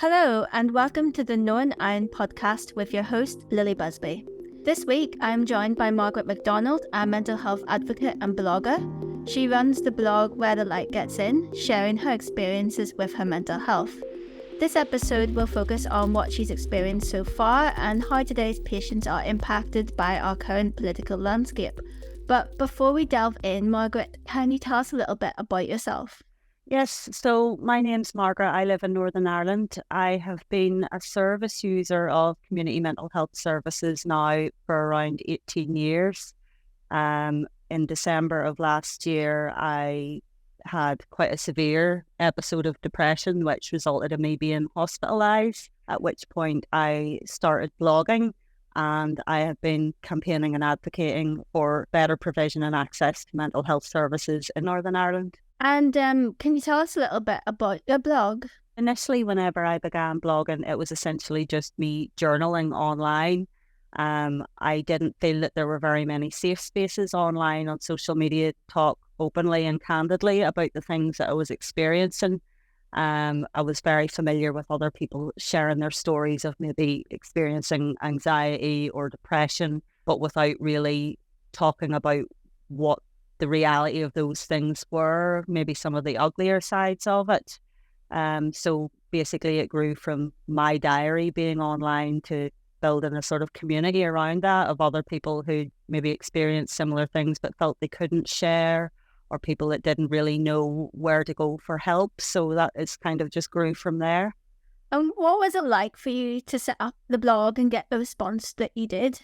Hello, and welcome to the No and Iron podcast with your host, Lily Busby. This week, I am joined by Margaret McDonald, a mental health advocate and blogger. She runs the blog Where the Light Gets In, sharing her experiences with her mental health. This episode will focus on what she's experienced so far and how today's patients are impacted by our current political landscape. But before we delve in, Margaret, can you tell us a little bit about yourself? Yes, so my name's Margaret. I live in Northern Ireland. I have been a service user of community mental health services now for around 18 years. In December of last year, I had quite a severe episode of depression, which resulted in me being hospitalised, at which point I started blogging, and I have been campaigning and advocating for better provision and access to mental health services in Northern Ireland. And can you tell us a little bit about your blog? Initially, whenever I began blogging, it was essentially just me journaling online. I didn't feel that there were very many safe spaces online on social media to talk openly and candidly about the things that I was experiencing. I was very familiar with other people sharing their stories of maybe experiencing anxiety or depression, but without really talking about what the reality of those things were, maybe some of the uglier sides of it. So basically it grew from my diary being online to building a sort of community around that of other people who maybe experienced similar things but felt they couldn't share, or people that didn't really know where to go for help. So that is kind of just grew from there. And what was it like for you to set up the blog and get the response that you did?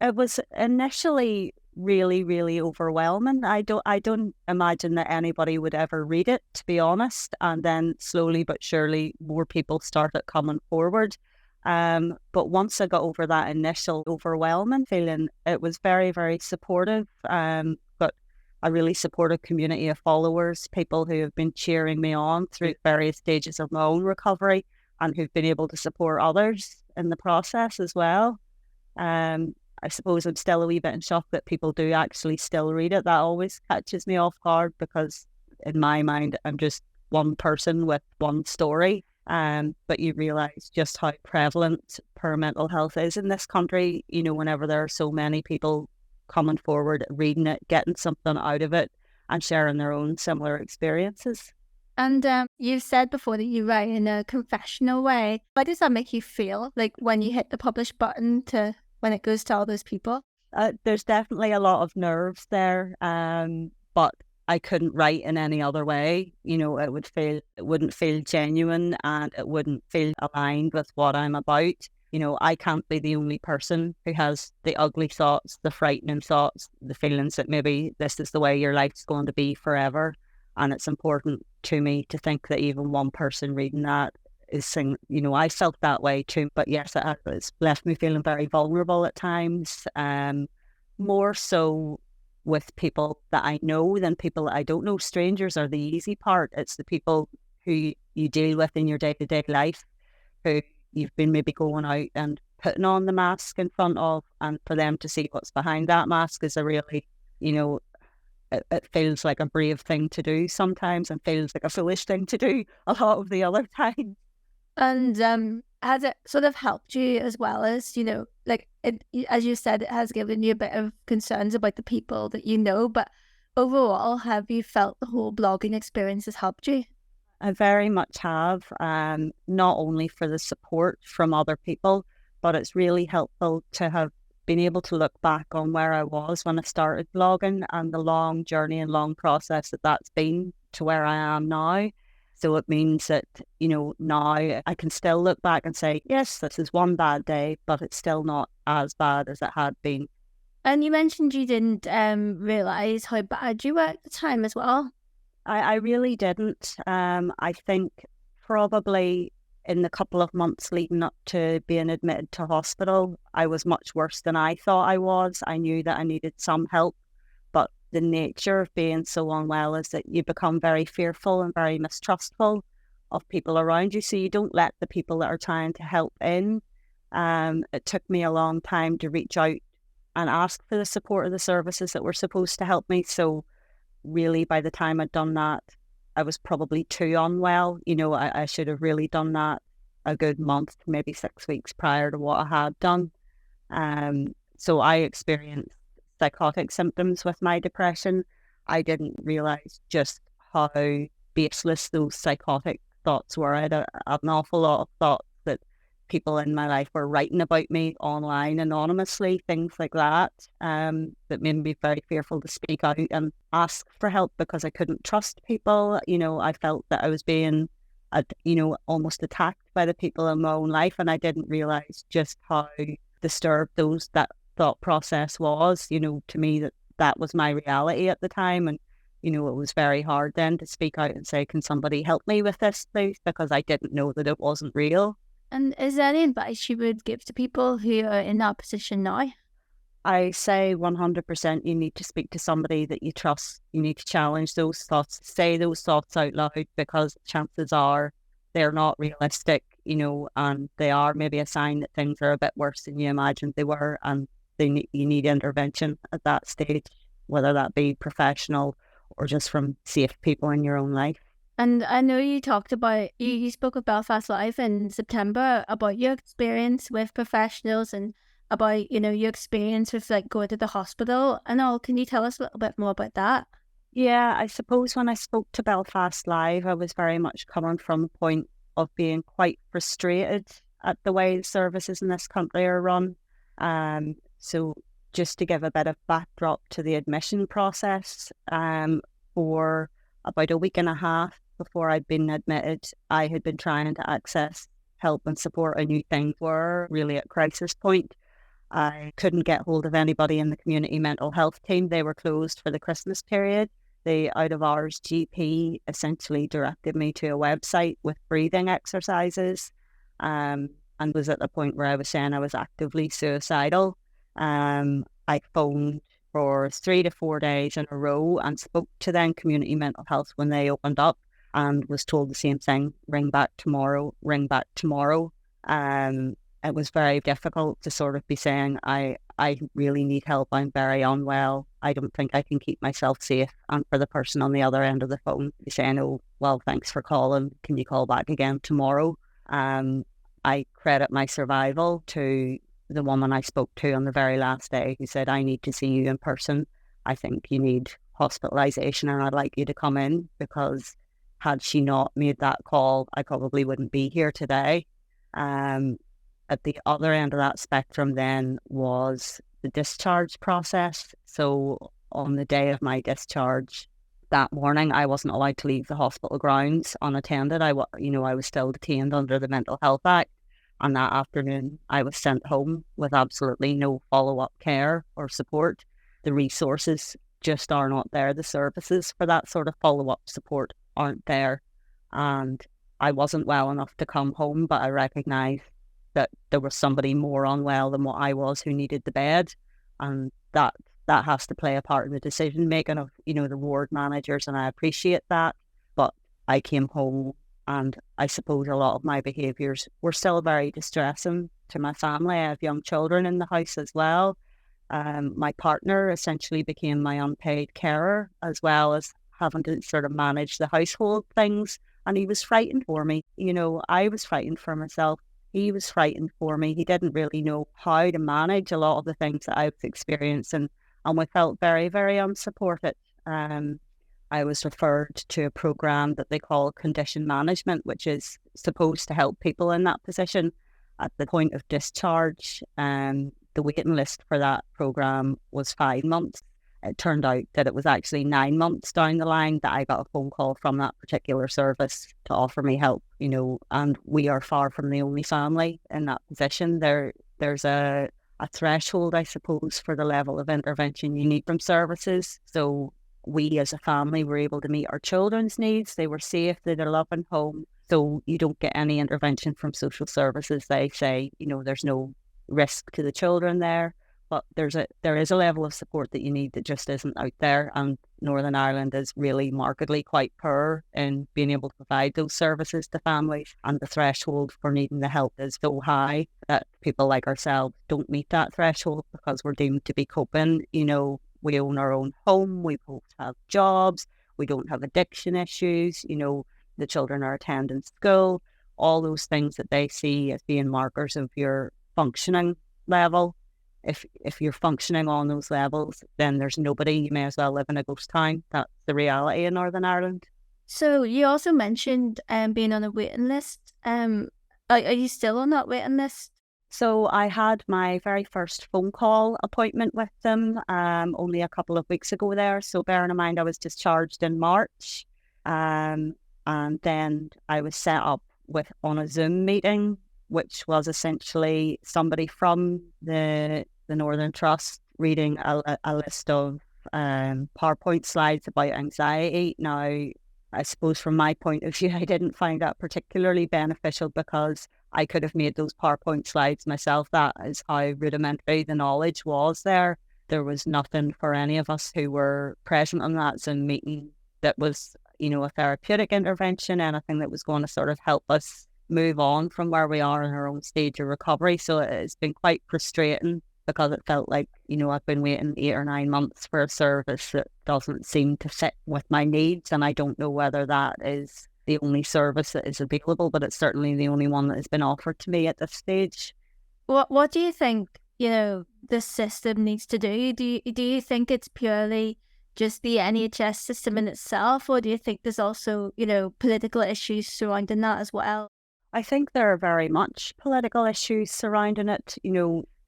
It was initially really overwhelming. I don't imagine that anybody would ever read it, to be honest. And then slowly but surely more people started coming forward. But once I got over that initial overwhelming feeling, it was very supportive. But a really supportive community of followers, people who have been cheering me on through various stages of my own recovery and who've been able to support others in the process as well. I suppose I'm still a wee bit in shock that people do actually still read it. That always catches me off guard because in my mind, I'm just one person with one story. But you realise just how prevalent poor mental health is in this country, you know, whenever there are so many people coming forward, reading it, getting something out of it and sharing their own similar experiences. And you've said before that you write in a confessional way. How does that make you feel, like when you hit the publish button to when it goes to all those people? There's definitely a lot of nerves there, but I couldn't write in any other way. You know, it wouldn't feel genuine and it wouldn't feel aligned with what I'm about. You know, I can't be the only person who has the ugly thoughts, the frightening thoughts, the feelings that maybe this is the way your life's going to be forever. And it's important to me to think that even one person reading that is saying, you know, I felt that way too. But yes, it's left me feeling very vulnerable at times, more so with people that I know than people that I don't know. Strangers are the easy part. It's the people who you deal with in your day-to-day life, who you've been maybe going out and putting on the mask in front of, and for them to see what's behind that mask is a really, you know, it feels like a brave thing to do sometimes and feels like a foolish thing to do a lot of the other time. And has it sort of helped you as well as, you know, like it, as you said, it has given you a bit of concerns about the people that you know, but overall, have you felt the whole blogging experience has helped you? I very much have, not only for the support from other people, but it's really helpful to have been able to look back on where I was when I started blogging and the long journey and long process that's been to where I am now. So it means that, you know, now I can still look back and say, yes, this is one bad day, but it's still not as bad as it had been. And you mentioned you didn't realise how bad you were at the time as well. I really didn't. I think probably in the couple of months leading up to being admitted to hospital, I was much worse than I thought I was. I knew that I needed some help, but the nature of being so unwell is that you become very fearful and very mistrustful of people around you. So you don't let the people that are trying to help in. It took me a long time to reach out and ask for the support of the services that were supposed to help me. So really, by the time I'd done that, I was probably too unwell. You know, I should have really done that a good month, maybe 6 weeks prior to what I had done. So I experienced psychotic symptoms with my depression. I didn't realize just how baseless those psychotic thoughts were. I had an awful lot of thoughts that people in my life were writing about me online anonymously, things like that, that made me very fearful to speak out and ask for help because I couldn't trust people. I felt that I was being, almost attacked by the people in my own life, and I didn't realize just how disturbed that thought process was. To me, that was my reality at the time, and it was very hard then to speak out and say, can somebody help me with this, please? Because I didn't know that it wasn't real. And is there any advice you would give to people who are in that position now? I say 100% you need to speak to somebody that you trust. You need to challenge those thoughts, say those thoughts out loud, because chances are they're not realistic, and they are maybe a sign that things are a bit worse than you imagined they were, and you need intervention at that stage, whether that be professional or just from safe people in your own life. And I know you talked about, you spoke of Belfast Live in September about your experience with professionals and about, your experience with going to the hospital and all. Can you tell us a little bit more about that? Yeah, I suppose when I spoke to Belfast Live, I was very much coming from a point of being quite frustrated at the way the services in this country are run. So just to give a bit of backdrop to the admission process, for about a week and a half before I'd been admitted, I had been trying to access help and support. I knew things were really at crisis point. I couldn't get hold of anybody in the community mental health team. They were closed for the Christmas period. The out-of-hours GP essentially directed me to a website with breathing exercises, and was at the point where I was saying I was actively suicidal. I phoned for 3 to 4 days in a row and spoke to then community mental health when they opened up, and was told the same thing: ring back tomorrow, ring back tomorrow. It was very difficult to sort of be saying, I really need help, I'm very unwell, I don't think I can keep myself safe. And for the person on the other end of the phone be saying, oh, well, thanks for calling, can you call back again tomorrow? I credit my survival to the woman I spoke to on the very last day who said, I need to see you in person. I think you need hospitalisation and I'd like you to come in, because had she not made that call, I probably wouldn't be here today. At the other end of that spectrum then was the discharge process. So on the day of my discharge that morning, I wasn't allowed to leave the hospital grounds unattended. I was still detained under the Mental Health Act. And that afternoon, I was sent home with absolutely no follow-up care or support. The resources just are not there. The services for that sort of follow-up support aren't there. And I wasn't well enough to come home, but I recognised that there was somebody more unwell than what I was who needed the bed. And that has to play a part in the decision making of, the ward managers, and I appreciate that. But I came home, and I suppose a lot of my behaviours were still very distressing to my family. I have young children in the house as well. My partner essentially became my unpaid carer, as well as having to sort of manage the household things. And he was frightened for me. I was frightened for myself. He was frightened for me. He didn't really know how to manage a lot of the things that I was experiencing, and we felt very, very unsupported. I was referred to a program that they call condition management, which is supposed to help people in that position. At the point of discharge, the waiting list for that program was 5 months. It turned out that it was actually 9 months down the line that I got a phone call from that particular service to offer me help, and we are far from the only family in that position. There's a threshold, I suppose, for the level of intervention you need from services. So we as a family were able to meet our children's needs. They were safe, they had a loving home. So you don't get any intervention from social services. They say, there's no risk to the children there. But there is a level of support that you need that just isn't out there, and Northern Ireland is really markedly quite poor in being able to provide those services to families, and the threshold for needing the help is so high that people like ourselves don't meet that threshold because we're deemed to be coping. We own our own home, we both have jobs, we don't have addiction issues, the children are attending school. all those things that they see as being markers of your functioning level. If you're functioning on those levels, then there's nobody. You may as well live in a ghost town. That's the reality in Northern Ireland. So you also mentioned being on a waiting list. Are you still on that waiting list? So I had my very first phone call appointment with them only a couple of weeks ago there. So bearing in mind I was discharged in March, and then I was set up on a Zoom meeting, which was essentially somebody from the Northern Trust reading a list of PowerPoint slides about anxiety. Now, I suppose from my point of view, I didn't find that particularly beneficial because I could have made those PowerPoint slides myself. That is how rudimentary the knowledge was there. There was nothing for any of us who were present on that Zoom meeting that was, a therapeutic intervention, anything that was going to sort of help us move on from where we are in our own stage of recovery. So it's been quite frustrating because it felt like, I've been waiting 8 or 9 months for a service that doesn't seem to fit with my needs. And I don't know whether that is the only service that is available, but it's certainly the only one that has been offered to me at this stage. What do you think, the system needs to do? Do you think it's purely just the NHS system in itself, or do you think there's also, political issues surrounding that as well? I think there are very much political issues surrounding it.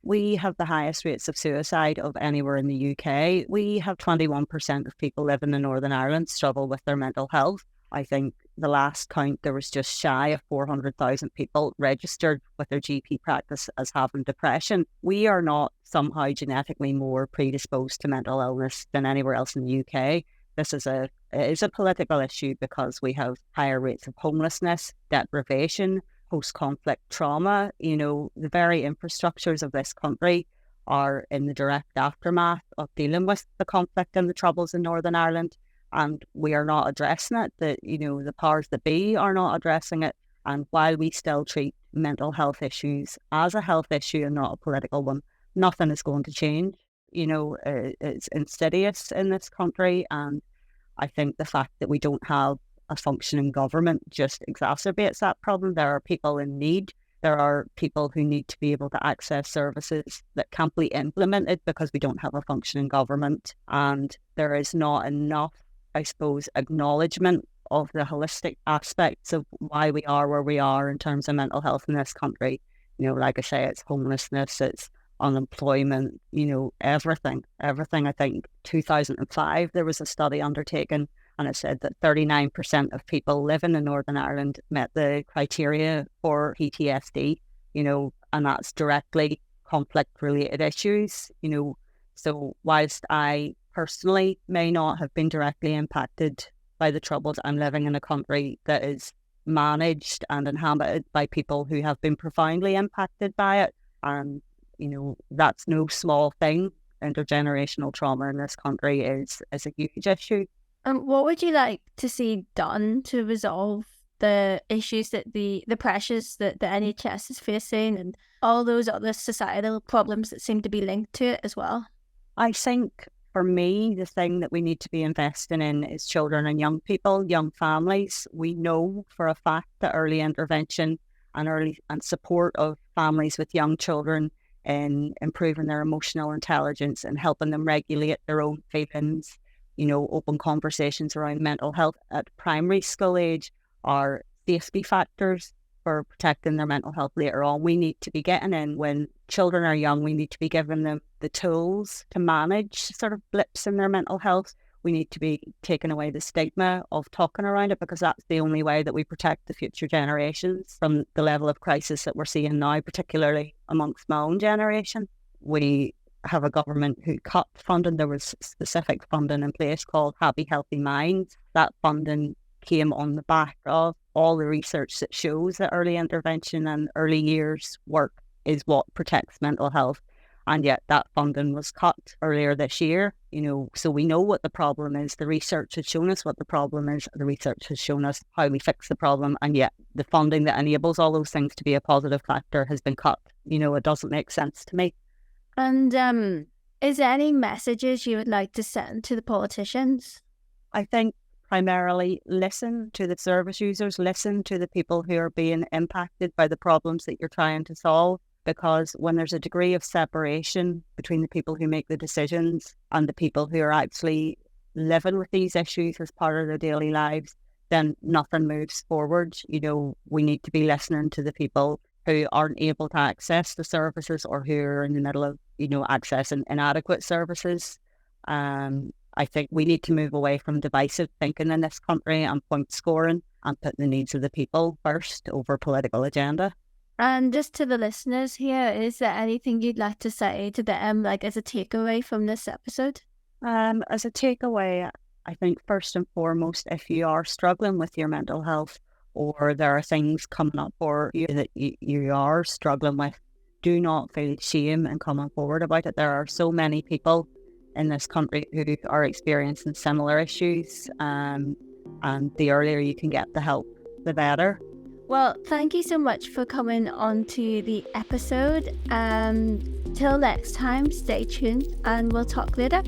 We have the highest rates of suicide of anywhere in the UK. We have 21% of people living in Northern Ireland struggle with their mental health. I think the last count, there was just shy of 400,000 people registered with their GP practice as having depression. We are not somehow genetically more predisposed to mental illness than anywhere else in the UK. This is a political issue because we have higher rates of homelessness, deprivation, post-conflict trauma. The very infrastructures of this country are in the direct aftermath of dealing with the conflict and the troubles in Northern Ireland. And we are not addressing it. The powers that be are not addressing it. And while we still treat mental health issues as a health issue and not a political one, nothing is going to change. It's insidious in this country. And I think the fact that we don't have a functioning government just exacerbates that problem. There are people in need. There are people who need to be able to access services that can't be implemented because we don't have a functioning government. And there is not enough, I suppose, acknowledgement of the holistic aspects of why we are where we are in terms of mental health in this country. Like I say, it's homelessness, it's unemployment, everything. I think 2005, there was a study undertaken and it said that 39% of people living in Northern Ireland met the criteria for PTSD, and that's directly conflict-related issues, So whilst I personally may not have been directly impacted by the troubles, I'm living in a country that is managed and inhabited by people who have been profoundly impacted by it. And, that's no small thing. Intergenerational trauma in this country is a huge issue. What would you like to see done to resolve the issues that the pressures that the NHS is facing and all those other societal problems that seem to be linked to it as well? I think for me, the thing that we need to be investing in is children and young people, young families. We know for a fact that early intervention and support of families with young children in improving their emotional intelligence and helping them regulate their own feelings, open conversations around mental health at primary school age are safety factors for protecting their mental health later on. We need to be getting in when children are young. We need to be giving them the tools to manage sort of blips in their mental health. We need to be taking away the stigma of talking around it because that's the only way that we protect the future generations from the level of crisis that we're seeing now, particularly amongst my own generation. We have a government who cut funding. There was specific funding in place called Happy Healthy Minds. That funding came on the back of all the research that shows that early intervention and early years work is what protects mental health. And yet that funding was cut earlier this year, so we know what the problem is. The research has shown us what the problem is. The research has shown us how we fix the problem. And yet the funding that enables all those things to be a positive factor has been cut. It doesn't make sense to me. And is there any messages you would like to send to the politicians? I think primarily listen to the service users, listen to the people who are being impacted by the problems that you're trying to solve. Because when there's a degree of separation between the people who make the decisions and the people who are actually living with these issues as part of their daily lives, then nothing moves forward. We need to be listening to the people who aren't able to access the services or who are in the middle of, accessing inadequate services. I think we need to move away from divisive thinking in this country and point scoring and put the needs of the people first over political agenda. And just to the listeners here, is there anything you'd like to say to them, like as a takeaway from this episode? As a takeaway, I think first and foremost, if you are struggling with your mental health or there are things coming up for you that you are struggling with, do not feel shame in coming forward about it. There are so many people in this country who are experiencing similar issues, and the earlier you can get the help, the better. Well, thank you so much for coming on to the episode. Till next time, stay tuned and we'll talk later.